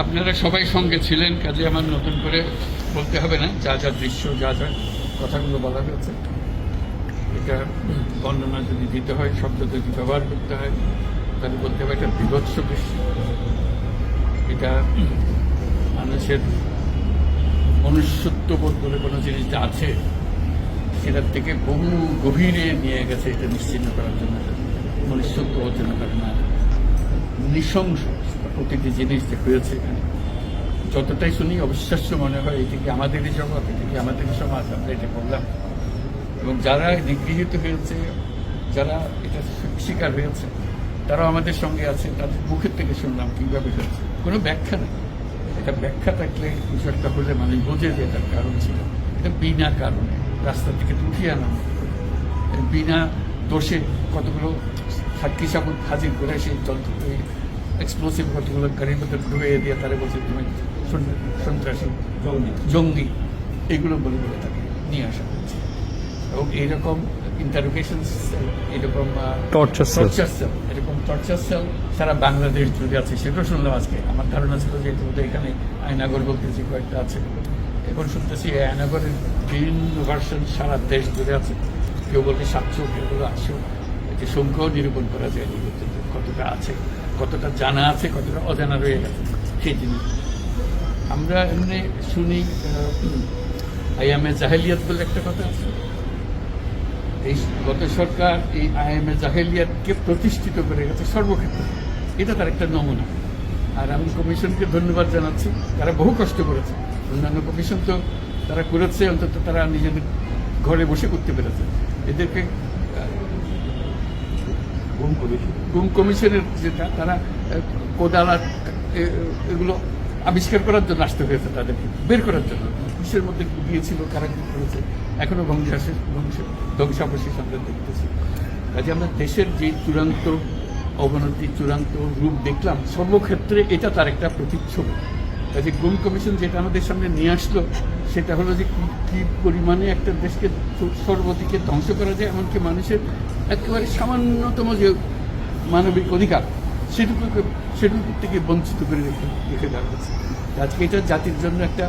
আপনারা সবাই সঙ্গে ছিলেন, কাজে আমার নতুন করে বলতে হবে না। যা যা দৃশ্য, যা যা কথাগুলো বলা হয়েছে, এটা বর্ণনা যদি দিতে হয়, শব্দ যদি ব্যবহার করতে হয়, তাহলে বলতে হবে এটা বিভৎস দৃশ্য। এটা মানুষের মনুষ্যত্ববোধ বলে কোনো জিনিস আছে সেটার থেকে বহু গভীরে নিয়ে গেছে। এটা নিশ্চিন্ন করার জন্য মনুষ্যত্ব অর্জন করে না, নৃশংস প্রতিটি জিনিস যে হয়েছে এখানে, যতটাই শুনি অবিশ্বাস্য মনে হয়। এটি কি আমাদেরই জগৎ, এটি কি আমাদেরই সমাজ? আমরা এটা বললাম। এবং যারা নিগৃহীত হয়েছে, যারা এটা শিকার হয়েছে, তারাও আমাদের সঙ্গে আছে। তাদের মুখের থেকে শুনলাম কীভাবে হয়েছে। কোনো ব্যাখ্যা নেই। এটা ব্যাখ্যা থাকলে কিছু একটা হলে মানুষ বোঝে যে এটার কারণ ছিল। এটা বিনা কারণে রাস্তা থেকে উঠিয়ে আনা, বিনা দোষে কতগুলো সাক্ষী সাবুত হাজির করে সেই যন্ত্র এক্সপ্লোসিভ কতগুলো গাড়ির মধ্যে ঢুকিয়ে দিয়ে তারা বলছে তুমি সন্ত্রাসী, জঙ্গি, এগুলো বলে বলে তাকে নিয়ে আসা হচ্ছে। এবং এইরকম ইন্টারোগেশন সেল, এরকম টর্চার সেল, এরকম টর্চার সেল সারা বাংলাদেশ জুড়ে আছে। সেটাও শুনলাম আজকে। আমার ধারণা ছিল যে এখানে আয়নাগর বলতে যে কয়েকটা আছে, এখন শুনতেছি এই আয়নাগরের বিভিন্ন ভার্সন সারা দেশ জুড়ে আছে। কেউ বলতে 700, কেউ বলে 800। এটি সংখ্যাও নিরূপণ করা যায়নি কতটা আছে, কতটা জানা আছে, কতটা অজানা রয়ে গেছে সেই জিনিস। আমরা এমনি শুনি আইএমএ জাহেলিয়াত বলে একটা কথা আছে। এই গত সরকার এই আইএমএ জাহেলিয়াতকে প্রতিষ্ঠিত করে গেছে সর্বক্ষেত্রে। এটা তার একটা নমুনা। আর আমি কমিশনকে ধন্যবাদ জানাচ্ছি, তারা বহু কষ্ট করেছে। অন্যান্য কমিশন তো তারা করেছে, অন্তত তারা নিজেদের ঘরে বসে করতে পেরেছে। এদেরকে গুম কমিশনের যেটা, তারা কোদালা এগুলো আবিষ্কার করার জন্য আসতে হয়েছে, তাদেরকে বের করার জন্য। কিসের মধ্যে গিয়েছিল, কারা কি করেছে, এখনো ধ্বংসাবশেষ আমরা দেখতেছি। কাজে আমরা দেশের যে চূড়ান্ত অবনতি, চূড়ান্ত রূপ দেখলাম, সর্বক্ষেত্রে এটা তার একটা প্রতিচ্ছবি। কাজে গুম কমিশন যেটা আমাদের সামনে নিয়ে আসলো, সেটা হলো যে কী পরিমাণে একটা দেশকে সর্বদিকে ধ্বংস করা যায়, এমনকি মানুষের একেবারে সামান্যতম যে মানবিক অধিকার সেটুকু থেকে বঞ্চিত করে রেখে দেওয়া হয়েছে। আজকে এটা জাতির জন্য একটা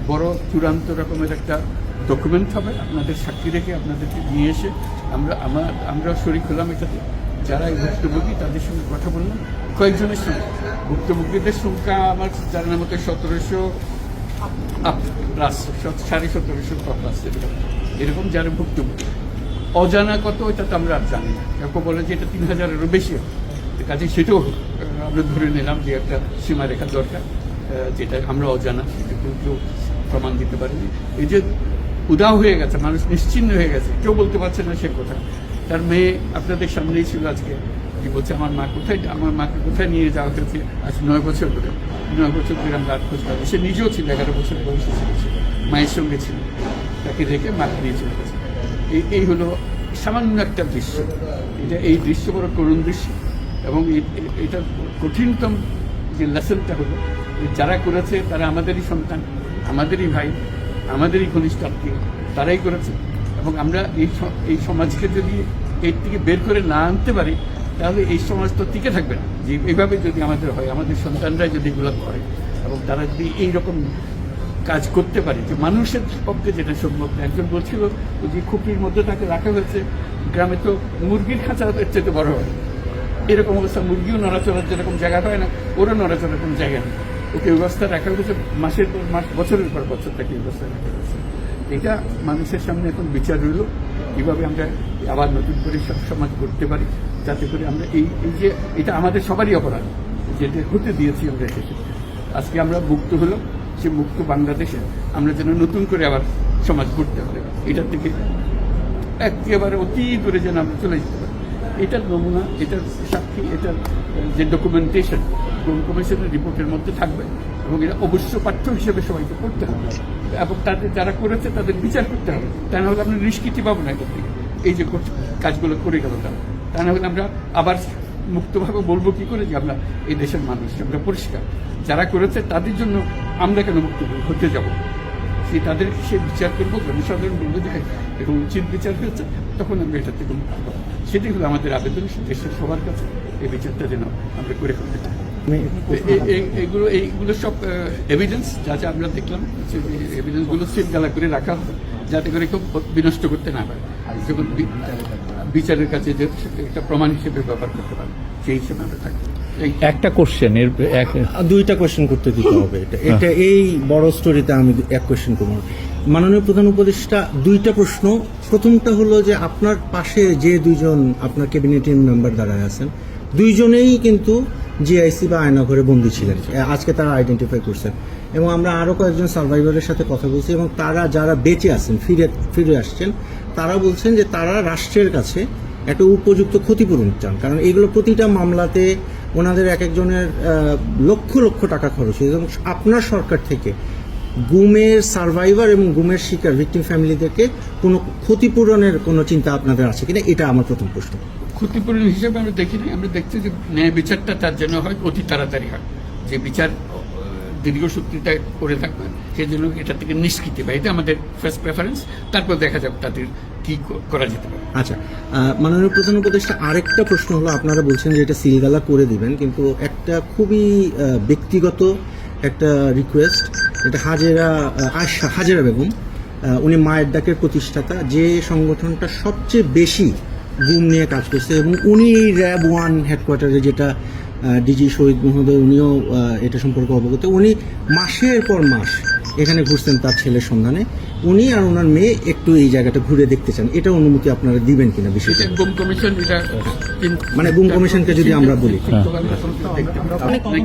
বড় চূড়ান্ত রকমের একটা ডকুমেন্ট হবে। আপনাদের সাক্ষী রেখে, আপনাদেরকে নিয়ে এসে আমরা শরিক হলাম এটাতে। যারা এই ভুক্তভোগী তাদের সঙ্গে কথা বললাম, কয়েকজনের সঙ্গে। ভুক্তভোগীদের সংখ্যা আমার জানার মতো 1700 প্লাস, 1750 প্লাস এরকম যারা ভুক্তভোগী। অজানা কত এটা তো আমরা আর জানি না। কেউ বলে যে এটা 3000-এরও বেশি। কাজে সেটাও আমরা ধরে নিলাম যে একটা সীমারেখা দরকার, যেটা আমরা অজানা, সেটা কেউ প্রমাণ দিতে পারেনি। এই যে উদাও হয়ে গেছে, মানুষ নিশ্চিন্ন হয়ে গেছে, কেউ বলতে পারছে না সে কোথায়। তার মেয়ে আপনাদের সামনেই ছিল আজকে, যে বলছে আমার মাকে কোথায় নিয়ে যাওয়া হয়েছে। আজ 9 বছর ধরে আমরা খোঁজ পাবো। সে নিজেও ছিল, 11 বছর বয়সে ছিল, মায়ের সঙ্গে ছিল, তাকে রেখে মাকে নিয়ে চলে গেছে। এই হলো সামান্য একটা দৃশ্য। এই দৃশ্য বড় করুণ দৃশ্য। এবং এটার কঠিনতম যে লেসনটা হলো, যারা করেছে তারা আমাদেরই সন্তান, আমাদেরই ভাই, আমাদেরই ঘনিষ্ঠ আত্মীয়, তারাই করেছে। এবং আমরা এই সমাজকে যদি এর থেকে বের করে না আনতে পারি, তাহলে এই সমাজ তো টিকে থাকবে না। যে এইভাবে যদি আমাদের হয়, আমাদের সন্তানরাই যদি এগুলো করে, এবং তারা যদি এইরকম কাজ করতে পারে, যে মানুষের পক্ষে যেটা সম্ভব না। একজন বলছিল যে খুপড়ির মধ্যে তাকে রাখা হয়েছে, গ্রামে তো মুরগির খাঁচা এর চেয়ে বড় হয়। এরকম অবস্থা, মুরগিও নড়াচড়ার যেরকম জায়গা হয় না, ওরা নড়াচড়ার কোনো জায়গা নেই। ওকে ব্যবস্থা রাখা হয়েছে, মাসের পর মাস, বছরের পর বছর তাকে ব্যবস্থা রাখা হয়েছে। এটা মানুষের সামনে এখন বিচার রইল, কীভাবে আমরা আবার নতুন করে সব সমাজ করতে পারি, যাতে করে আমরা এই যে এটা আমাদের সবারই অপরাধ, যেটা হতে দিয়েছি আমরা এসেছি। আজকে আমরা মুক্ত হলাম, সে মুক্ত বাংলাদেশে আমরা যেন নতুন করে আবার সমাজ করতে পারি। এটার থেকে একেবারে অতি দূরে যেন আমরা চলে যেতে পারি। এটার নমুনা, এটার সাক্ষী, এটার যে ডকুমেন্টেশন গুম কমিশনের রিপোর্টের মধ্যে থাকবে, এবং এটা অবশ্য পাঠ্য হিসেবে সবাইকে পড়তে হবে, এবং তাদের যারা করেছে তাদের বিচার করতে হবে। তা না হলে আমরা নিষ্কৃতি পাবো না এটার থেকে। এই যে কাজগুলো করে গেল তারা, তা না হলে আমরা আবার মুক্তভাবে বলবো কি করে যে আমরা এই দেশের মানুষ, আমরা পরিষ্কার। যারা করেছে তাদের জন্য আমরা কেন মুক্ত হতে যাব? তাদের সে বিচার করবো, জনসাধারণ বলবো যে এরকম উচিত বিচার হয়েছে, তখন আমরা এটা থেকে মুক্ত পাবো। সেটাই হলো আমাদের আবেদন দেশের সবার কাছে, এই বিচারটা যেন আমরা করে ফেলতে চাই। এইগুলো সব এভিডেন্স যা যা আমরা দেখলাম, এভিডেন্সগুলো সিলগালা করে রাখা হবে যাতে করে কেউ বিনষ্ট করতে না পারে, যখন বিচারের কাছে যে একটা প্রমাণ হিসেবে ব্যবহার করতে পারে সেই হিসেবে আমরা থাকবো। একটা কোশ্চেন দুইটা কোয়েশ্চেন করতে দিতে হবে। এটা এই বড় স্টোরিতে আমি এক কোয়েশ্চেন করবো। মাননীয় প্রধান উপদেষ্টা, দুইটা প্রশ্ন। প্রথমটা হলো যে আপনার পাশে যে দুইজন আপনার ক্যাবিনেটের মেম্বার দাঁড়ায় আছেন, দুইজনেই কিন্তু জিআইসি বা আয়নাঘরে বন্দী ছিলেন, আজকে তারা আইডেন্টিফাই করছেন, এবং আমরা আরও কয়েকজন সার্ভাইভারের সাথে কথা বলছি, এবং তারা যারা বেঁচে আছেন, ফিরে আসছেন, তারা বলছেন যে তারা রাষ্ট্রের কাছে একটা উপযুক্ত ক্ষতিপূরণ চান, কারণ এগুলো প্রতিটা মামলাতে ওনাদের এক একজনের লক্ষ লক্ষ টাকা খরচ হয়েছে, এবং আপনার সরকার থেকে গুমের সার্ভাইভার এবং গুমের শিকার ভিকটিম ফ্যামিলিদেরকে কোনো ক্ষতিপূরণের কোনো চিন্তা আপনাদের আছে কিনা, এটা আমার প্রথম প্রশ্ন। ক্ষতিপূরণ হিসেবে আমরা দেখিনি, আমরা দেখছি যে ন্যায় বিচারটা তার জন্য হয় অতি তাড়াতাড়ি হয়, যে বিচার দীর্ঘসূত্রিতা করে থাকবে সেই জন্য এটা থেকে নিষ্কৃতি পায়, এটা আমাদের ফার্স্ট প্রেফারেন্স। তারপর দেখা যাবে তাদের কি করা যেতে পারে। আচ্ছা, মাননীয় প্রধান উপদেষ্টা, আরেকটা প্রশ্ন হলো, আপনারা বলছেন যে এটা সিলগালা করে দিবেন, কিন্তু একটা খুবই ব্যক্তিগত একটা রিকোয়েস্ট, এটা হাজেরা বেগম, উনি মায়ের ডাকের প্রতিষ্ঠাতা, যে সংগঠনটা সবচেয়ে বেশি গুম নিয়ে কাজ করছে, এবং উনি র্যাব 1 হেডকোয়ার্টারে, যেটা ডিজি শহীদ মহোদয়, উনিও এটা সম্পর্কে অবগত, উনি মাসের পর মাস এখানে ঘুরছেন তার ছেলের সন্ধানে। উনি আর ওনার মেয়ে একটু এই জায়গাটা ঘুরে দেখতে চান, এটা অনুমতি আপনারা দিবেন কিনা বিষয়টা? গুম কমিশন, মানে গুম কমিশনকে যদি আমরা বলি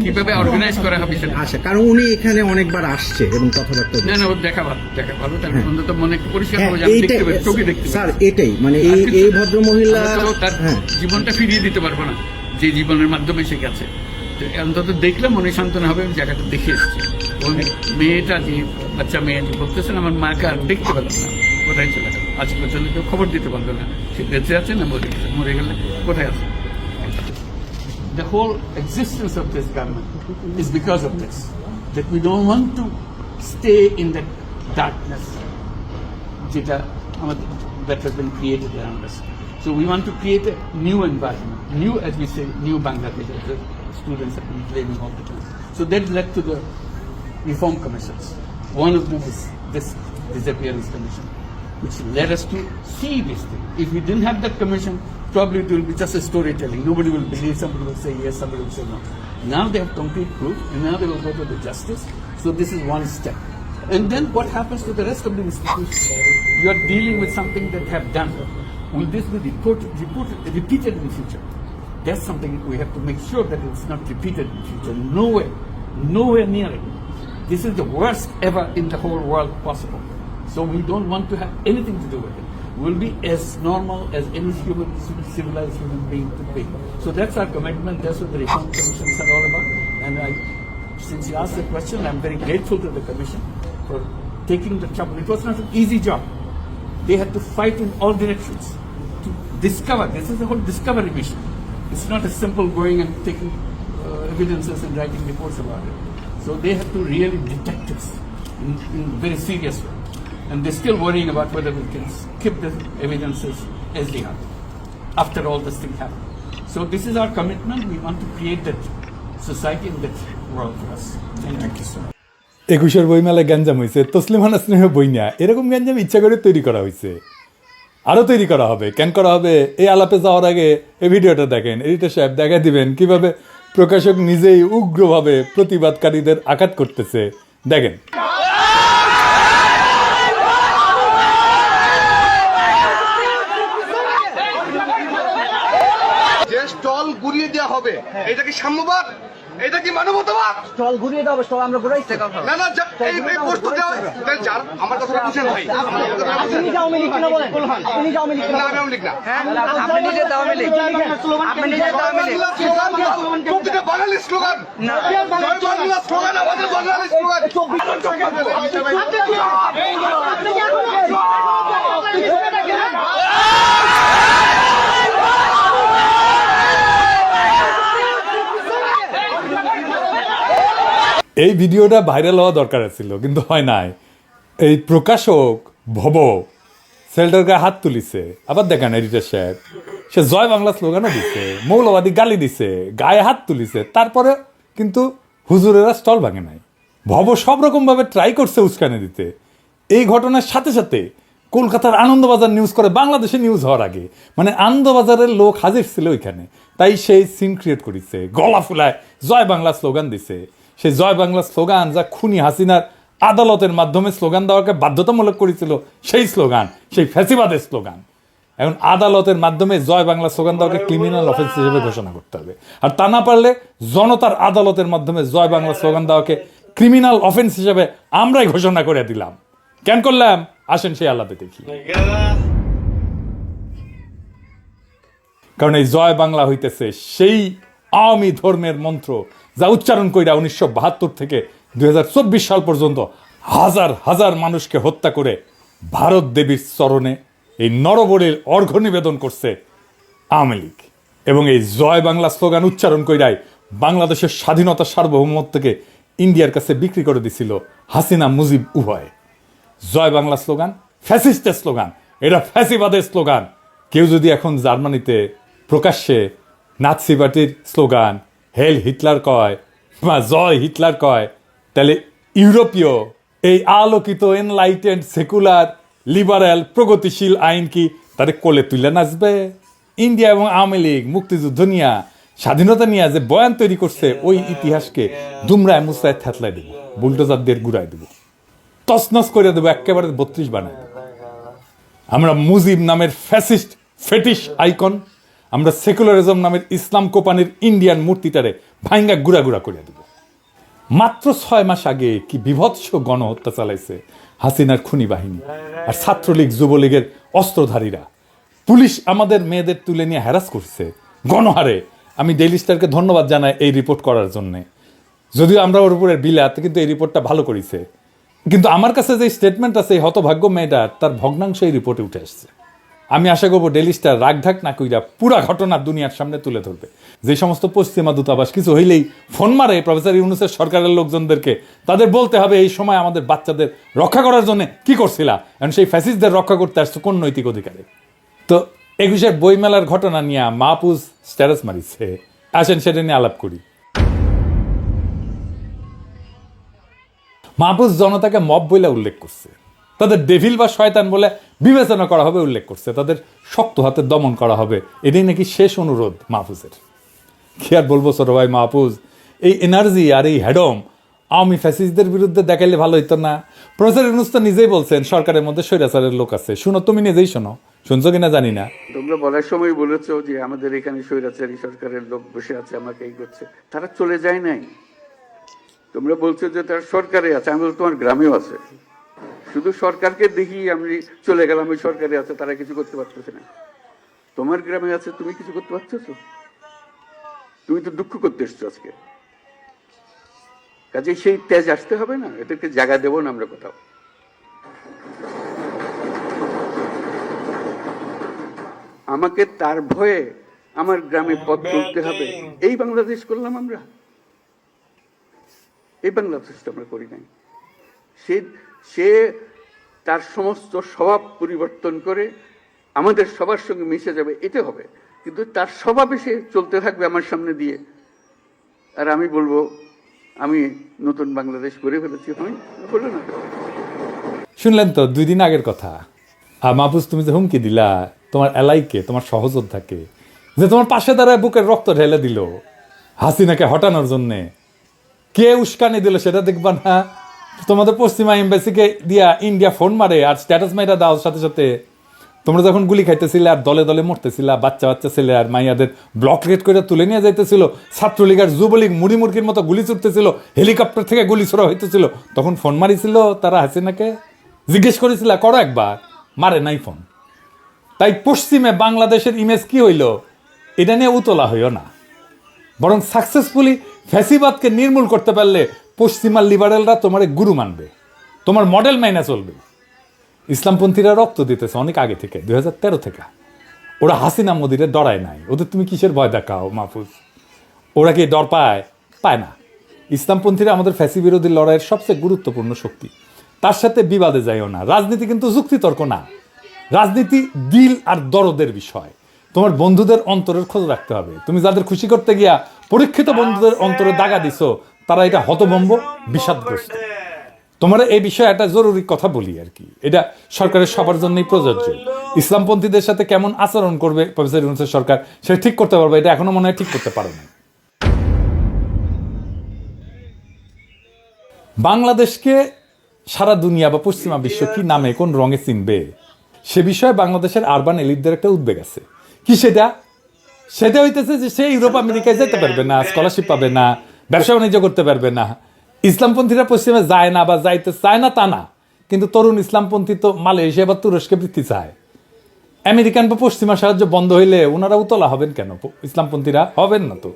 কিভাবে অর্গানাইজ করা হবে, আচ্ছা, কারণ উনি এখানে অনেকবার আসছে এবং কথাবার্তা, না না, দেখা ভালো, তার অন্তত মনে একটু পরিষ্কার হবে, আমি দেখতে পাই, চোখে দেখতে পাই। স্যার, এটাই মানে এই ভদ্র মহিলা তার জীবনটা ফিরিয়ে দিতে পারবো না, যে জীবনের মাধ্যমে সে গেছে, অন্তত দেখলে মনে সান্ত্বনা হবে, আমি জায়গাটা দেখে এসেছি। ওই মেয়েটা, যে বাচ্চা মেয়ে বলতেছেন, আমার মাকে আর দেখতে পেলাম না, কোথায় চলে গেল, আজ পর্যন্ত কেউ খবর দিতে পারলো না, সে বেঁচে আছে না মরে গেলে কোথায় আছে। The whole existence of this government is because of this, that we don't want to stay in that darkness that has been created around us. So we want to create a new environment, new, as we say, new Bangladesh, as the students have been claiming all the time. So that led to the reform commissions. One of them is this disappearance commission, which led us to see this thing. If we didn't have that commission, probably it will be just a storytelling. Nobody will believe, somebody will say yes, somebody will say no. Now they have concrete proof, and now they will go to the justice. So this is one step. And then what happens to the rest of the institutions? You are dealing with something that have done. Will this be repeated in the future? That's something we have to make sure that it's not repeated in the future. Nowhere near it. This is the worst ever in the whole world possible. So we don't want to have anything to do with it. We'll be as normal as any civilized human being could be. So that's our commitment. That's what the reform commissions are all about. And since you asked the question, I'm very grateful to the commission for taking the trouble. It was not an easy job. They had to fight in all directions to discover. This is the whole discovery mission. It's not as simple going and taking evidences and writing reports about it. So they have to really detect this in very serious way. And they're still worrying about whether we can keep the evidences as they are after all this thing happened. So this is our commitment. We want to create that society and that world for us. Thank you, sir. 21 বইমেলায় গ্যাঞ্জাম হয়েছে, তসলিমানা স্নেহ বই না, এরকম গ্যাঞ্জাম ইচ্ছা করে তৈরি করা হয়েছে, আরও তৈরি করা হবে। কেন করা হবে? এই আলাপে যাওয়ার আগে এই ভিডিওটা দেখেন, এডিটর সাহেব দেখা দিবেন কিভাবে প্রকাশক নিজেই উগ্রভাবে প্রতিবাদকারীদের আঘাত করতেছে, দেখেন। যে স্টল ঘুরিয়ে দেওয়া হবে, এটা কি সাম্যবাদ? এটা কি মানবতাবাদ? স্টল ঘুরিয়ে দাও, স্টল আমরা ঘুরাইছি না না, এই বস্তুটা যার আমার কথাটা বুঝেন ভাই, আপনি যাও মিলিক না বলেন, আপনি যাও মিলিক না, আমি লিখ না, আপনি নিজে দাও মিলিক, আপনি নিজে দাও মিলিক, প্রতিটা বাঙালি স্লোগান না, জয় বাংলা স্লোগান, আমাদের বাঙালি স্লোগান। এই ভিডিওটা ভাইরাল হওয়া দরকার ছিল, কিন্তু হয় নাই। এই প্রকাশক ভব সেলটার গায়ে হাত তুলিছে, আবার দেখেন এডিটর সাহেব, সে জয় বাংলা স্লোগানও দিছে, মৌলবাদী গালি দিছে, গায়ে হাত তুলিছে, তারপরে কিন্তু হুজুরেরা স্টল ভাঙে নাই। ভব সব রকমভাবে ট্রাই করছে উস্কানি দিতে। এই ঘটনার সাথে সাথে কলকাতার আনন্দবাজার নিউজ করে বাংলাদেশে নিউজ হওয়ার আগে, মানে আনন্দবাজারের লোক হাজির ছিল ওইখানে, তাই সেই সিন ক্রিয়েট করেছে, গলা ফুলায় জয় বাংলা স্লোগান দিছে। সেই জয় বাংলা স্লোগান যা খুনি হাসিনার আদালতের মাধ্যমে স্লোগান দেওয়াকে বাধ্যতামূলক করেছিল, সেই স্লোগান, সেই ফ্যাসিবাদের স্লোগান এখন আদালতের মাধ্যমে জয় বাংলা স্লোগান দেওয়াকে ক্রিমিনাল অফেন্স হিসেবে ঘোষণা করতে হবে। আর তা না পারলে জনতার আদালতের মাধ্যমে জয় বাংলা স্লোগান দেওয়াকে ক্রিমিনাল অফেন্স হিসেবে আমরাই ঘোষণা করে দিলাম। কেন করলাম আসেন সেই আলাপে দেখি। কারণ এই জয় বাংলা হইতেছে সেই আওয়ামী ধর্মের মন্ত্র যা উচ্চারণ কইরা 1972 থেকে 2024 সাল পর্যন্ত হাজার হাজার মানুষকে হত্যা করে ভারত দেবীর চরণে এই নরবরের অর্ঘ্য নিবেদন করছে আওয়ামী লীগ। এবং এই জয় বাংলা স্লোগান উচ্চারণ কইরাই বাংলাদেশের স্বাধীনতা সার্বভৌমত্বকে ইন্ডিয়ার কাছে বিক্রি করে দিছিল হাসিনা মুজিব উভয়। জয় বাংলা স্লোগান ফ্যাসিস্টের স্লোগান, এটা ফ্যাসিবাদের স্লোগান। কেউ যদি এখন জার্মানিতে প্রকাশ্যে নাৎসি পার্টির স্লোগান হেল হিটলার কয় বা জয় হিটলার কয়, তাহলে ইউরোপীয় এই আলোকিত এনলাইটেন্ড সেকুলার লিবারেল প্রগতিশীল আইন কি তাদের কোলে তুলে নাচবে? ইন্ডিয়া এবং আওয়ামী লীগ মুক্তিযুদ্ধ নিয়ে স্বাধীনতা নিয়ে যে বয়ান তৈরি করছে, ওই ইতিহাসকে দুমরায় মুসরায় থ্যাতলায় দেবো, বুলডোজার দিয়ে গুড়ায় দেবো, তছনছ করে দেবো, একেবারে 32 বানায় দেবো। আমরা মুজিব নামের ফ্যাসিস্ট ফেটিশ আইকন, আমরা সেকুলারিজম নামের ইসলাম কোপানির ইন্ডিয়ান মূর্তিটারে ভাঙ্গা গুড়া গুড়া করে দেব। মাত্র 6 মাস আগে কি বিভৎস গণহত্যা চালাইছে হাসিনার খুনি বাহিনী আর ছাত্রলীগ যুবলীগের অস্ত্রধারীরা। পুলিশ আমাদের মেয়েদের তুলে নিয়ে হ্যারাস করছে গণহারে। আমি ডেইলি স্টারকে ধন্যবাদ জানাই এই রিপোর্ট করার জন্যে, যদিও আমরা ওর উপরে বিলাত, কিন্তু এই রিপোর্টটা ভালো করেছে। কিন্তু আমার কাছে যে স্টেটমেন্ট আছে এই হতভাগ্য মেয়েটার, তার ভগ্নাংশ এই রিপোর্টে উঠে আসছে। আমি আশা করবো ডেইলি স্টার রাগঢাক না কইরা পুরা ঘটনা দুনিয়ার সামনে তুলে ধরবে। যে সমস্ত পশ্চিমা দূতাবাস কিছু হইলেই ফোন মারে প্রফেসর ইউনূসের সরকারের লোকজনদেরকে, তাদের বলতে হবে এই সময় আমাদের বাচ্চাদের রক্ষা করার জন্য কি করছিলা, এখন সেই ফ্যাসিস্টদের রক্ষা করতে আসছে কোন নৈতিক অধিকারে? তো 21-এর বইমেলার ঘটনা নিয়ে মাহফুজ স্ট্যাটাস মারিছে, আসেন সেটা নিয়ে আলাপ করি। মাহফুজ জনতাকে মব বলে উল্লেখ করছে, তাদের ডেভিল বা শয়তান বলে বিবেচনা করা হবে উল্লেখ করছে, তাদের শক্ত হাতে দমন করা হবে, এটাই নাকি শেষ অনুরোধ মাহফুজের। কি আর বলবো ছোট ভাই মাহফুজ, এই এনার্জি আর এই হ্যাডম আওয়ামী ফ্যাসিস্টদের বিরুদ্ধে দেখাইলে ভালো হইতো না? প্রফেসর ইউনূস তো নিজেই বলছেন সরকারের মধ্যে স্বৈরাচারের লোক আছে। শুনো, তুমি নিজেই শোনো, শুনছো কিনা জানি না। তোমরা বলার সময় বলেছো যে আমাদের এখানে স্বৈরাচারী সরকারের লোক বসে আছে, আমাকে এই করছে। তারা চলে যায় নাই। তোমরা বলছো যে তার সরকারে আছে, আমি বলছি তোমার গ্রামেও আছে। শুধু সরকারকে দেখি আমি চলে গেলাম ওই সরকারে আছে, তারা কিছু করতে পারতেছে না। তোমার গ্রামে আছে, তুমি কিছু করতে পারছো? তুমি তো দুঃখ করতে এসছো আজকে। কাজে সেই তেজ আসতে হবে না, এদেরকে জায়গা দেবো না আমরা কোথাও। আমাকে তার ভয়ে আমার গ্রামে পথ চলতে হবে, এই বাংলাদেশ করলাম আমরা। এই বাংলাদেশ আমরা করি নাই। সে তার সমস্ত স্বভাব পরিবর্তন করে আমাদের সবার সঙ্গে মিশে যাবে, এটা হবে। কিন্তু তার স্বভাবে সে চলতে থাকবে আমার সামনে দিয়ে, আর আমি বলবো আমি নতুন বাংলাদেশ করে ফেলেছি। হলো না? শুনলেন তো 2 দিন আগের কথা। আর মাহফুজ, তুমি যে হুমকি দিলা তোমার এলাইকে, তোমার সহযোদ্ধাকে, যে তোমার পাশে দাঁড়ায় বুকের রক্ত ঢেলে দিল হাসিনাকে হটানোর জন্যে, কে উস্কানি দিল সেটা দেখবা না? তোমাদের পশ্চিমা এম্বাসিকে দিয়া ইন্ডিয়া ফোন মারে আর স্ট্যাটাস মাইরা দাও সাথে সাথে। তোমরা যখন গুলি খাইতেছিলে আর দলে দলে মরতেছিলা, বাচ্চা বাচ্চা ছেলে আর মাইয়াদের ব্লকলেট করে তুলে নিয়ে যাইতেছিল, ছাত্রলীগ আর যুবলীগ মুড়ি মুরগির মতো গুলি ছুটতেছিল, হেলিকপ্টার থেকে গুলি ছোড়া হইতেছিল, তখন ফোন মারিছিল তারা হাসিনাকে? জিজ্ঞেস করেছিল? করো একবার, মারে নাই ফোন। তাই পশ্চিমে বাংলাদেশের ইমেজ কি হইল এটা নিয়ে উতলা হইও না, বরং সাকসেসফুলি ফ্যাসিবাদকে নির্মূল করতে পারলে পশ্চিমা লিবারেলরা তোমার গুরু মানবে, তোমার মডেল মাইনা চলবে। ইসলামপন্থীরা রক্ত দিতেছে অনেক আগে থেকে, 2013 থেকে। ওরা হাসিনা মোদিরে ডরায় নাই, ওদের তুমি কিসের ভয় দেখাও মাহফুজ? ওরা কি ডর পায়? পায় না। ইসলামপন্থীরা আমাদের ফ্যাসি বিরোধী লড়াইয়ের সবচেয়ে গুরুত্বপূর্ণ শক্তি, তার সাথে বিবাদে যাইও না। রাজনীতি কিন্তু যুক্তিতর্ক না, রাজনীতি দিল আর দরদের বিষয়। তোমার বন্ধুদের অন্তরের খোঁজ রাখতে হবে। তুমি যাদের খুশি করতে গিয়া পরীক্ষিত বন্ধুদের অন্তরে দাগা দিছো, তারা এটা হতভম্ব, বিষাদগ্রস্ত। তোমার এই বিষয়ে একটা জরুরি কথা বলি আর কি, এটা সরকারের সবার জন্যই প্রযোজ্য। ইসলামপন্থীদের সাথে কেমন আচরণ করবে প্রফেসর ইউনূসের সরকার, সেটা ঠিক করতে পারবে, এটা এখনো মনে হয় ঠিক করতে পারে না। বাংলাদেশকে সারা দুনিয়া বা পশ্চিমা বিশ্ব কি নামে কোন রঙে চিনবে, সে বিষয়ে বাংলাদেশের আরবান এলিটদের একটা উদ্বেগ আছে। কি সেটা? সেটা হইতেছে যে সে ইউরোপ আমেরিকায় যেতে পারবে না, স্কলারশিপ পাবে না, ব্যবসা বাণিজ্য করতে পারবে না। ইসলামপন্থীরা পশ্চিমে যায় না বা যাইতে চায় না তা না, কিন্তু তরুণ ইসলামপন্থী তো মালয়েশিয়া বা তুরস্কে বৃত্তি চায়। আমেরিকান বা পশ্চিমা সাহায্য বন্ধ হইলে ওনারা উতলা হবেন কেন? ইসলামপন্থীরা হবেন না তো।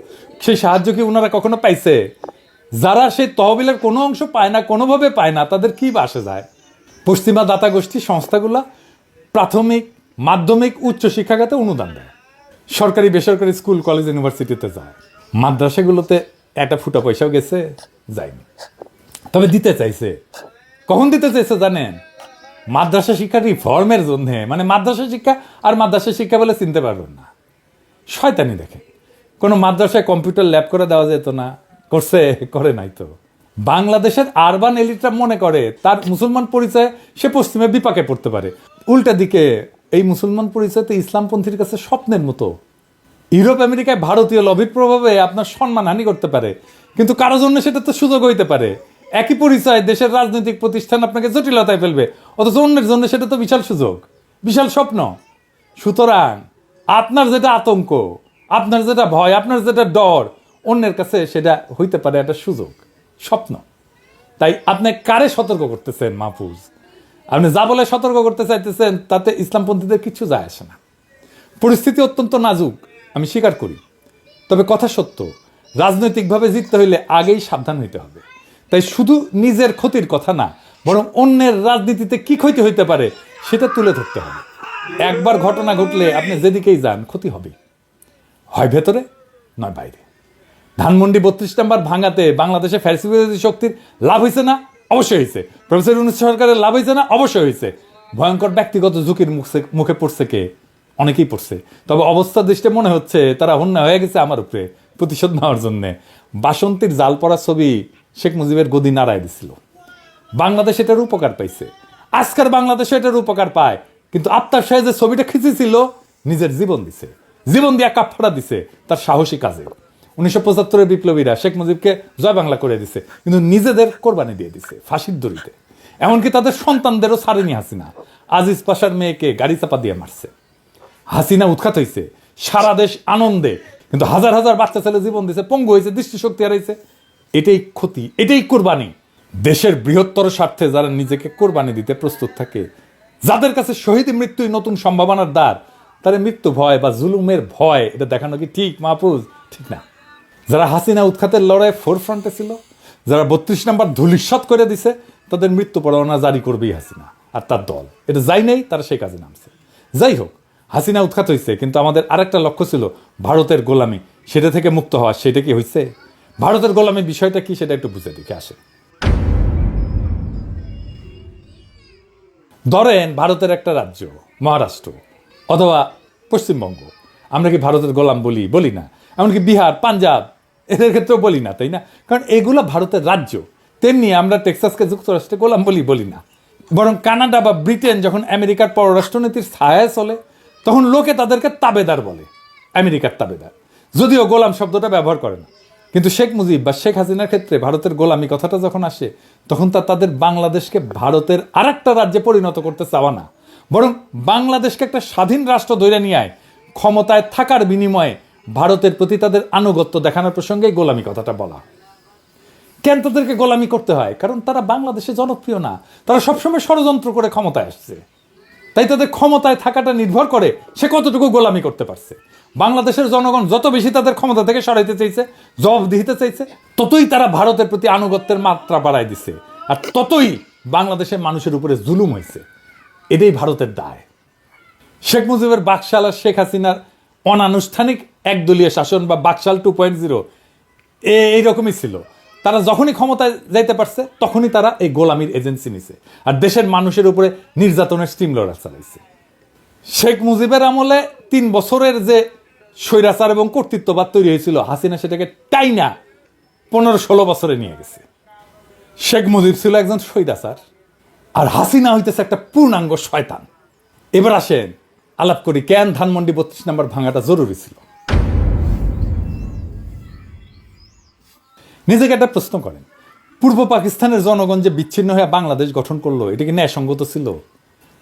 সেই সাহায্য কি ওনারা কখনো পাইছে? যারা সেই তহবিলের কোনো অংশ পায় না, কোনোভাবে পায় না, তাদের কি বাসে যায়? পশ্চিমা দাতা গোষ্ঠী সংস্থাগুলা প্রাথমিক, মাধ্যমিক, উচ্চ শিক্ষাখাতে অনুদান দেয়, সরকারি বেসরকারি স্কুল কলেজ ইউনিভার্সিটিতে যায়। মাদ্রাসাগুলোতে একটা ফুটা পয়সাও গেছে? যায়নি। তবে দিতে চাইছে। কখন দিতে চাইছে জানেন? মাদ্রাসা শিক্ষা রিফর্মের জন্য। মানে মাদ্রাসা শিক্ষা আর মাদ্রাসা শিক্ষা বলে চিনতে পারবেন না। শয়তানি দেখে। কোনো মাদ্রাসায় কম্পিউটার ল্যাব করে দেওয়া যেত না? করছে? করে নাই তো। বাংলাদেশের আরবান এলিটরা মনে করে তার মুসলমান পরিচয় সে পশ্চিমে বিপাকে পড়তে পারে। উল্টা দিকে এই মুসলমান পরিচয় তো ইসলামপন্থীর কাছে স্বপ্নের মতো। ইউরোপ আমেরিকায় ভারতীয় লবির প্রভাবে আপনার সম্মানহানি করতে পারে, কিন্তু কারোর জন্য সেটা তো সুযোগ হইতে পারে। একই পরিচয় দেশের রাজনৈতিক প্রতিষ্ঠান আপনাকে জটিলতায় ফেলবে, অথচ অন্যের জন্য সেটা তো বিশাল সুযোগ, বিশাল স্বপ্ন। সুতরাং আপনার যেটা আতঙ্ক, আপনার যেটা ভয়, আপনার যেটা ডর, অন্যের কাছে সেটা হইতে পারে একটা সুযোগ, স্বপ্ন। তাই আপনি কারে সতর্ক করতেছেন মাহফুজ? আপনি যা বলে সতর্ক করতে চাইতেছেন তাতে ইসলামপন্থীদের কিছু যায় আসে না। পরিস্থিতি অত্যন্ত নাজুক, আমি স্বীকার করি। তবে কথা সত্য, রাজনৈতিকভাবে জিততে হইলে আগেই সাবধান হইতে হবে। তাই শুধু নিজের ক্ষতির কথা না, বরং অন্যের রাজনীতিতে কি ক্ষতি হইতে পারে সেটা তুলে ধরতে হবে। একবার ঘটনা ঘটলে আপনি যেদিকেই যান ক্ষতি হবে, হয় ভেতরে নয় বাইরে। ধানমন্ডি 32 নম্বর ভাঙাতে বাংলাদেশে ফ্যাসিবাদী শক্তির লাভ হয়েছে না? অবশ্যই হয়েছে। প্রফেসর ইউনূস সরকারের লাভ হয়েছে না? অবশ্যই হয়েছে। ভয়ঙ্কর ব্যক্তিগত ঝুঁকির মুখে পড়ছে কে? অনেকেই পড়ছে। তবে অবস্থা দৃষ্টে মনে হচ্ছে তারা অন্যায় হয়ে গেছে আমার উপরে প্রতিশোধ নেওয়ার জন্যে। বাসন্তীর জাল পড়া ছবি শেখ মুজিবের গদি নাড়ায় দিছিল। বাংলাদেশ এটার উপকার পাইছে, আজকের বাংলাদেশে এটার উপকার পায়। কিন্তু আফতাব সাহেব যে ছবিটা খিঁচেছিল, নিজের জীবন দিছে, জীবন দিয়া কাফফারা দিছে তার সাহসী কাজে। 1975-এর বিপ্লবীরা শেখ মুজিবকে জয় বাংলা করে দিছে, কিন্তু নিজেদের কোরবানি দিয়ে দিছে ফাঁসির দড়িতে। এমনকি তাদের সন্তানদেরও ছাড়েনি হাসিনা। আজিজ পাশার মেয়েকে গাড়ি চাপা দিয়ে মারছে। হাসিনা উৎখাত হয়েছে, সারা দেশ আনন্দে, কিন্তু হাজার হাজার বাচ্চা ছেলে জীবন দিছে, পঙ্গু হয়েছে, দৃষ্টিশক্তি হারাইছে। এটাই ক্ষতি, এটাই কোরবানি। দেশের বৃহত্তর স্বার্থে যারা নিজেকে কোরবানি দিতে প্রস্তুত থাকে, যাদের কাছে শহীদ মৃত্যুই নতুন সম্ভাবনার দ্বার, তারা মৃত্যু ভয় বা জুলুমের ভয় এটা দেখানো কি ঠিক মাহফুজ? ঠিক না। যারা হাসিনা উৎখাতের লড়াই ফোরফ্রন্টে ছিল, যারা 32 নম্বর ধূলিসাৎ করে দিছে, তাদের মৃত্যু পরোয়ানা জারি করবেই হাসিনা আর তার দল। এটা যাই নেই, তারা সেই কাজে নামছে। যাই হোক, হাসিনা উৎখাত হয়েছে, কিন্তু আমাদের আরেকটা লক্ষ্য ছিল ভারতের গোলামি, সেটা থেকে মুক্ত হওয়া। সেটা কি হয়েছে? ভারতের গোলামির বিষয়টা কি সেটা একটু বুঝে দেখে আসে। ধরেন ভারতের একটা রাজ্য মহারাষ্ট্র অথবা পশ্চিমবঙ্গ, আমরা কি ভারতের গোলাম বলি? বলি না। এমনকি বিহার, পাঞ্জাব, এদের ক্ষেত্রেও বলি না, তাই না? কারণ এগুলো ভারতের রাজ্য। তেমনি আমরা টেক্সাসকে যুক্তরাষ্ট্রে গোলাম বলি না। বরং কানাডা বা ব্রিটেন যখন আমেরিকার পররাষ্ট্রনীতির ছায়ায় চলে, তখন লোকে তাদেরকে তাবেদার বলে, আমেরিকার তাবেদার, যদিও গোলাম শব্দটা ব্যবহার করে না। কিন্তু শেখ মুজিব বা শেখ হাসিনার ক্ষেত্রে ভারতের গোলামি কথাটা যখন আসে, তখন তাদের বাংলাদেশকে ভারতের আরেকটা রাজ্যে পরিণত করতে চাওয়া না, বরং বাংলাদেশকে একটা স্বাধীন রাষ্ট্র ধরে নিয়ে আয়, ক্ষমতায় থাকার বিনিময়ে ভারতের প্রতি তাদের আনুগত্য দেখানোর প্রসঙ্গে গোলামি কথাটা বলা। কেন তাদেরকে গোলামি করতে হয়? কারণ তারা বাংলাদেশে জনপ্রিয় না, তারা সবসময় ষড়যন্ত্র করে ক্ষমতায় আসছে। তাই তাদের ক্ষমতায় থাকাটা নির্ভর করে সে কতটুকু গোলামি করতে পারছে। বাংলাদেশের জনগণ যত বেশি তাদের ক্ষমতা থেকে সরাইতে চাইছে, জবাবদিহিতে চাইছে, ততই তারা ভারতের প্রতি আনুগত্যের মাত্রা বাড়ায় দিছে, আর ততই বাংলাদেশের মানুষের উপরে জুলুম হয়েছে। এটাই ভারতের দায়। শেখ মুজিবের বাকশাল আর শেখ হাসিনার অনানুষ্ঠানিক একদলীয় শাসন বা বাকশাল 2.0 এইরকমই ছিল। তারা যখনই ক্ষমতায় যাইতে পারছে, তখনই তারা এই গোলামির এজেন্সি নিছে আর দেশের মানুষের উপরে নির্যাতনের স্টিম রোলার চালাইছে। শেখ মুজিবের আমলে 3 বছরের যে স্বৈরাচার এবং কর্তৃত্ববাদ তৈরি হয়েছিল, হাসিনা সেটাকে টাইনা 15-16 বছরে নিয়ে গেছে। শেখ মুজিব ছিল একজন স্বৈরাচার, আর হাসিনা হইতেছে একটা পূর্ণাঙ্গ শয়তান। এবার আসেন আলাপ করি কেন ধানমন্ডি 32 নম্বর ভাঙাটা জরুরি ছিল। নিজেকে একটা প্রশ্ন করেন, পূর্ব পাকিস্তানের জনগণ যে বিচ্ছিন্ন হয়ে বাংলাদেশ গঠন করলো, এটা কি ন্যায়সঙ্গত ছিল?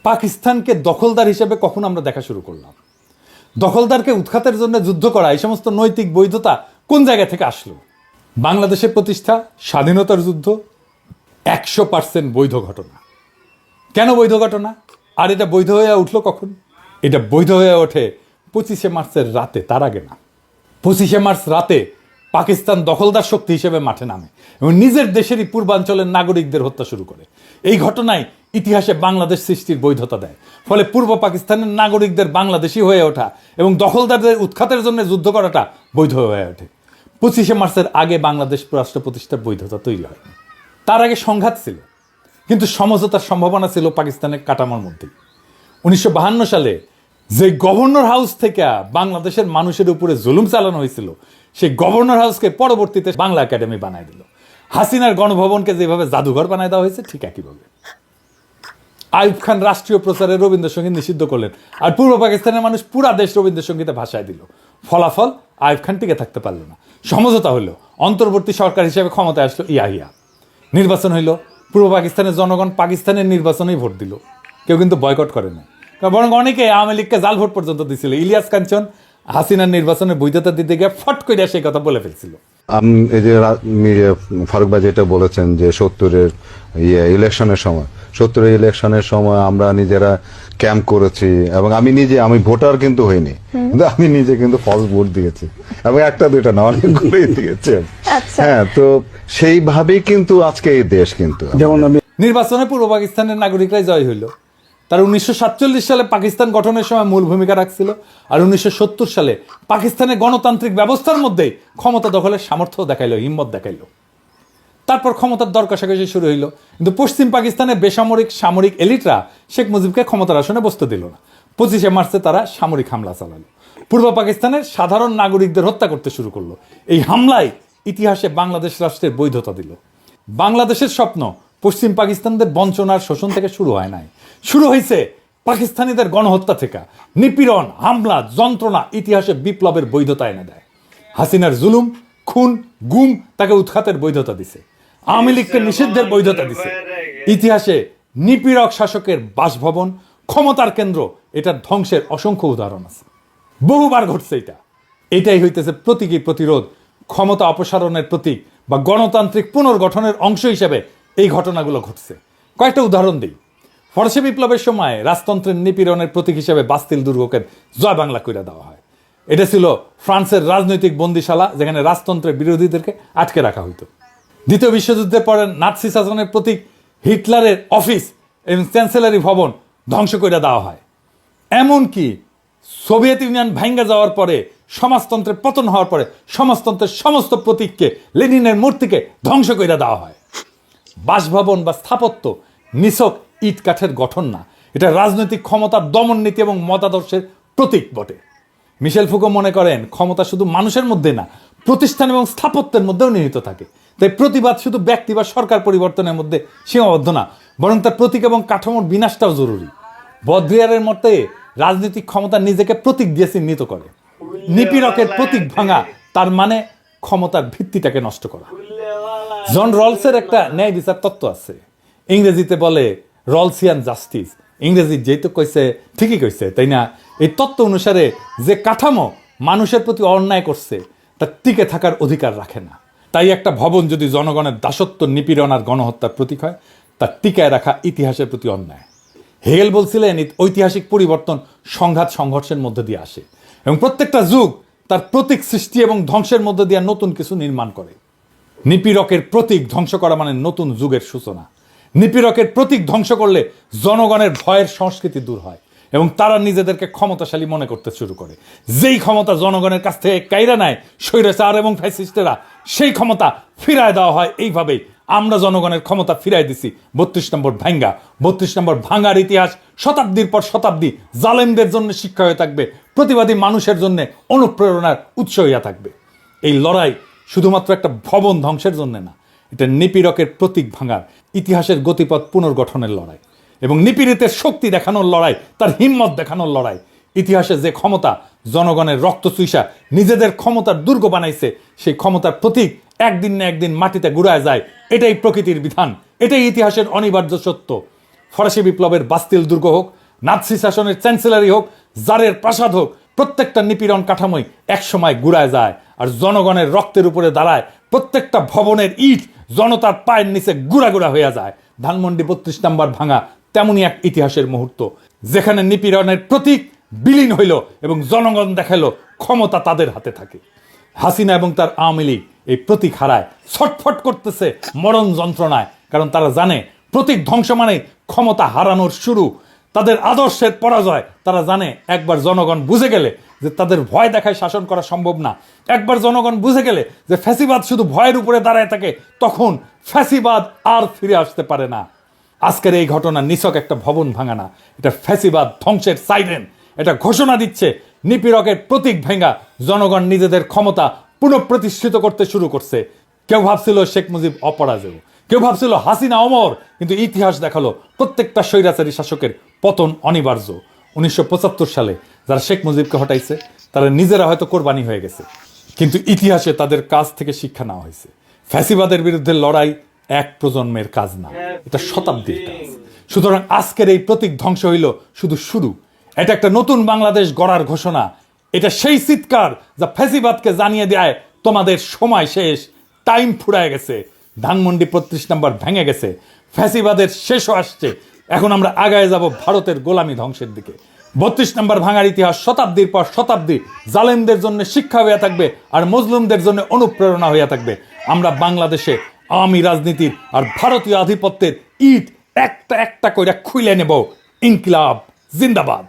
পাকিস্তানকে দখলদার হিসেবে কখন আমরা দেখা শুরু করলাম? দখলদারকে উৎখাতের জন্য যুদ্ধ করা, এই সমস্ত নৈতিক বৈধতা কোন জায়গা থেকে আসলো? বাংলাদেশের প্রতিষ্ঠা, স্বাধীনতার যুদ্ধ 100% বৈধ ঘটনা। কেন বৈধ ঘটনা? আর এটা বৈধ হয়ে উঠলো কখন? এটা বৈধ হয়ে ওঠে 25শে মার্চের রাতে, তার আগে না। 25শে মার্চ রাতে পাকিস্তান দখলদার শক্তি হিসেবে মাঠে নামে এবং নিজের দেশেরই পূর্বাঞ্চলের নাগরিকদের হত্যা শুরু করে। এই ঘটনায় ইতিহাসে বাংলাদেশ সৃষ্টির বৈধতা দেয়। ফলে পূর্ব পাকিস্তানের নাগরিকদের বাংলাদেশি হয়ে ওঠা এবং দখলদারদের উৎখাতের জন্য যুদ্ধ করাটা বৈধ হয়ে ওঠে। 25শে মার্চের আগে বাংলাদেশ রাষ্ট্র প্রতিষ্ঠার বৈধতা তৈরি হয়নি। তার আগে সংঘাত ছিল, কিন্তু সমঝোতার সম্ভাবনা ছিল পাকিস্তানের কাঠামোর মধ্যেই। 1952 সালে যে গভর্নর হাউস থেকে বাংলাদেশের মানুষের উপরে জুলুম চালানো হয়েছিল, সেই গভর্নর হাউসকে পরবর্তীতে বাংলা একাডেমি বানায় দিল। হাসিনার গণভবনকে যেভাবে জাদুঘর বানায় দেওয়া হয়েছে, ঠিক একইভাবে আইয়ুব খান রাষ্ট্রীয় প্রচারে রবীন্দ্রসঙ্গীত নিষিদ্ধ করলেন, আর পূর্ব পাকিস্তানের মানুষ পুরা দেশ রবীন্দ্রসঙ্গীতে ভাষায় দিল। ফলাফল, আইয়ুব খান টিকে থাকতে পারল না। সমঝোতা হইল, অন্তর্বর্তী সরকার হিসেবে ক্ষমতায় আসলো ইয়াহিয়া। নির্বাচন হইল, পূর্ব পাকিস্তানের জনগণ পাকিস্তানের নির্বাচনেই ভোট দিল, কেউ কিন্তু বয়কট করে না। বরং অনেকে আওয়ামী লীগকে জাল ভোট পর্যন্ত দিছিল। ইলিয়াস কাঞ্চন হাসিনার নির্বাচনের বৈধতা দিতে গিয়ে ফট করে সেই কথা বলে ফেলছিল। এই যে ফারুক ভাই যেটা বলেছেন যে 70-এর ইলেকশনের সময়, 70-এর ইলেকশনের সময় আমরা নিজেরা ক্যাম্প করেছি এবং আমি ভোটার কিন্তু হইনি, কিন্তু আমি নিজে কিন্তু ফলস ভোট দিয়েছি এবং একটা দুইটা না, অনেকগুলোই দিয়েছি। হ্যাঁ, তো সেইভাবেই কিন্তু আজকে এই দেশ কিন্তু যেমন নির্বাচনে পূর্ব পাকিস্তানের নাগরিকরাই জয় হইল। তারা 1947 সালে পাকিস্তান গঠনের সময় মূল ভূমিকা রাখছিল, আর 1970 সালে পাকিস্তানের গণতান্ত্রিক ব্যবস্থার মধ্যে ক্ষমতা দখলের সামর্থ্য দেখাইল, হিম্মত দেখাইল। তারপর ক্ষমতার দর কষাকষি শুরু হইল, কিন্তু পশ্চিম পাকিস্তানের বেসামরিক সামরিক এলিটরা শেখ মুজিবকে ক্ষমতার আসনে বসতে দিল না। 25শে মার্চে তারা সামরিক হামলা চালালো, পূর্ব পাকিস্তানের সাধারণ নাগরিকদের হত্যা করতে শুরু করলো। এই হামলায় ইতিহাসে বাংলাদেশ রাষ্ট্রের বৈধতা দিল। বাংলাদেশের স্বপ্ন পশ্চিম পাকিস্তানদের বঞ্চনার শোষণ থেকে শুরু হয় নাই, শুরু হয়েছে পাকিস্তানিদের গণহত্যা থেকে। নিপীড়ন, হামলা, যন্ত্রণা ইতিহাসে বিপ্লবের বৈধতা এনে দেয়। হাসিনার জুলুম, খুন, গুম তাকে উৎখাতের বৈধতা দিছে। আওয়ামী লীগকে নিষিদ্ধের বৈধতা দিছে। ইতিহাসে নিপীড়ক শাসকের বাসভবন, ক্ষমতার কেন্দ্র, এটার ধ্বংসের অসংখ্য উদাহরণ আছে, বহুবার ঘটছে। এটাই হইতেছে প্রতীকী প্রতিরোধ, ক্ষমতা অপসারণের প্রতীক বা গণতান্ত্রিক পুনর্গঠনের অংশ হিসেবে এই ঘটনাগুলো ঘটছে। কয়েকটা উদাহরণ দিই। ফরাসি বিপ্লবের সময় রাজতন্ত্রের নিপীড়নের প্রতীক হিসেবে বাস্তিল দুর্গকে জয় বাংলা কইরা দেওয়া হয়। এটা ছিল ফ্রান্সের রাজনৈতিক বন্দিশালা, যেখানে রাজতন্ত্রের বিরোধীদেরকে আটকে রাখা হইতো। দ্বিতীয় বিশ্বযুদ্ধের পরে নাৎসি শাসনের প্রতীক হিটলারের অফিস এবং চ্যান্সেলারি ভবন ধ্বংস করে দেওয়া হয়। এমনকি সোভিয়েত ইউনিয়ন ভাঙ্গা যাওয়ার পরে, সমাজতন্ত্রের পতন হওয়ার পরে সমাজতন্ত্রের সমস্ত প্রতীককে, লেনিনের মূর্তিকে ধ্বংস করে দেওয়া হয়। বাসভবন বা স্থাপত্য নিছক ইট কাঠের গঠন না, এটা রাজনৈতিক ক্ষমতার দমন নীতি এবং মতাদর্শের প্রতীক বটে। মিশেল ফুকো মনে করেন ক্ষমতা শুধু মানুষের মধ্যে না, প্রতিষ্ঠান এবং স্থাপত্যের মধ্যেও নিহিত থাকে। তাই প্রতিবাদ শুধু ব্যক্তি বা সরকার পরিবর্তনের মধ্যে সীমাবদ্ধ না, বরং তার প্রতীক এবং কাঠামোর বিনাশটাও জরুরি। বদ্রিয়ারের মতে রাজনৈতিক ক্ষমতা নিজেকে প্রতীক দিয়ে চিহ্নিত করে। নিপীড়কের প্রতীক ভাঙা তার মানে ক্ষমতার ভিত্তিটাকে নষ্ট করা। জন রলসের একটা ন্যায় বিচার তত্ত্ব আছে, ইংরেজিতে বলে রলসিয়ান জাস্টিস। ইংরেজি যেহেতু কইছে ঠিকই কইছে, তাই না? এই তত্ত্ব অনুসারে যে কাঠামো মানুষের প্রতি অন্যায় করছে তার টিকে থাকার অধিকার রাখে না। তাই একটা ভবন যদি জনগণের দাসত্ব, নিপীড়ন আর গণহত্যার প্রতীক হয়, তার টিকায় রাখা ইতিহাসের প্রতি অন্যায়। হেগেল বলছিলেন ঐতিহাসিক পরিবর্তন সংঘাত সংঘর্ষের মধ্যে দিয়ে আসে এবং প্রত্যেকটা যুগ তার প্রতীক সৃষ্টি এবং ধ্বংসের মধ্যে দিয়ে নতুন কিছু নির্মাণ করে। নিপীড়কের প্রতীক ধ্বংস করা মানে নতুন যুগের সূচনা। নিপীড়কের প্রতীক ধ্বংস করলে জনগণের ভয়ের সংস্কৃতি দূর হয় এবং তারা নিজেদেরকে ক্ষমতাশালী মনে করতে শুরু করে। যেই ক্ষমতা জনগণের কাছ থেকে কাইরা নেয় স্বৈরাচার এবং ফ্যাসিস্টেরা, সেই ক্ষমতা ফিরায় দেওয়া হয় এইভাবেই। আমরা জনগণের ক্ষমতা ফিরাই দিছি 32 নম্বর ভাঙ্গা। 32 নম্বর ভাঙ্গার ইতিহাস শতাব্দীর পর শতাব্দী জালেমদের জন্য শিক্ষা হয়ে থাকবে, প্রতিবাদী মানুষের জন্য অনুপ্রেরণার উৎস হইয়া থাকবে। এই লড়াই শুধুমাত্র একটা ভবন ধ্বংসের জন্য না, এটা নিপীড়কের প্রতীক ভাঙার, ইতিহাসের গতিপথ পুনর্গঠনের লড়াই এবং নিপীড়িতের শক্তি দেখানোর লড়াই, তার হিম্মত দেখানোর লড়াই। ইতিহাসে যে ক্ষমতা জনগণের রক্ত চুইসা নিজেদের ক্ষমতার দুর্গ বানাইছে, সেই ক্ষমতার প্রতীক একদিন না একদিন মাটিতে গুড়ায় যায়। এটাই প্রকৃতির বিধান, এটাই ইতিহাসের অনিবার্য সত্য। ফরাসি বিপ্লবের বাস্তিল দুর্গ হোক, নাৎসি শাসনের চ্যান্সেলারি হোক, জারের প্রাসাদ হোক, প্রত্যেকটা নিপীড়ন কাঠামোই একসময় গুড়ায় যায় আর জনগণের রক্তের উপরে দাঁড়ায়। প্রত্যেকটা ভবনের ইট জনতার পায়ের নিচে গুড়া গুড়া হয়ে যায়। ধানমন্ডি 32 নম্বর ভাঙা তেমনই এক ইতিহাসের মুহূর্ত, যেখানে নিপীড়নের প্রতীক বিলীন হইল এবং জনগণ দেখালো ক্ষমতা তাদের হাতে থাকে। হাসিনা এবং তার আওয়ামী লীগ এই প্রতীক হারায় ছটফট করতেছে মরণ যন্ত্রণায়, কারণ তারা জানে প্রতীক ধ্বংস মানে ক্ষমতা হারানোর শুরু, তাদের আদর্শের পরাজয়। তারা জানে একবার জনগণ বুঝে গেলে যে তাদের ভয় দেখায় শাসন করা সম্ভব না, একবার জনগণ বুঝে গেলে যে ফ্যাসিবাদ শুধু ভয়ের উপরে দাঁড়ায় থাকে, তখন ফ্যাসিবাদ আর ফিরে আসতে পারে না। আজকের এই ঘটনা নিছক একটা ভবন ভাঙা না, এটা ফ্যাসিবাদ ধ্বংসের সাইরেন। এটা ঘোষণা দিচ্ছে নিপীড়কের প্রতীক ভেঙা জনগণ নিজেদের ক্ষমতা পুনঃপ্রতিষ্ঠিত করতে শুরু করছে। কেউ ভাবছিল শেখ মুজিব অপরাজেয়, কেউ ভাবছিল হাসিনা অমর, কিন্তু ইতিহাস দেখালো প্রত্যেকটা স্বৈরাচারী শাসকের পতন অনিবার্য। 1975 সালে যারা শেখ মুজিবকে হটাইছে তারা নিজেরা হয়তো কোরবানি হয়ে গেছে, কিন্তু ইতিহাসে তাদের কাছ থেকে শিক্ষা নেওয়া হয়েছে। ফ্যাসিবাদের বিরুদ্ধে লড়াই এক প্রজন্মের কাজ না, এটা শতাব্দীর কাজ। সুতরাং আজকের এই প্রতীক ধ্বংস হইল শুধু শুরু, এটা একটা নতুন বাংলাদেশ গড়ার ঘোষণা। এটা সেই চিৎকার যা ফ্যাসিবাদকে জানিয়ে দেয় তোমাদের সময় শেষ, টাইম ফুরায় গেছে। ধানমন্ডি 32 নম্বর ভেঙে গেছে, ফ্যাসিবাদের শেষও আসছে। এখন আমরা আগায় যাব ভারতের গোলামি ধ্বংসের দিকে। 32 নম্বর ভাঙার ইতিহাস শতাব্দীর পর শতাব্দী জালেমদের জন্য শিক্ষা হইয়া থাকবে আর মজলুমদের জন্য অনুপ্রেরণা হইয়া থাকবে। আমরা বাংলাদেশে আওয়ামী রাজনীতির আর ভারতীয় আধিপত্যের ইট একটা একটা করে খুলে নেব। ইনকিলাব জিন্দাবাদ।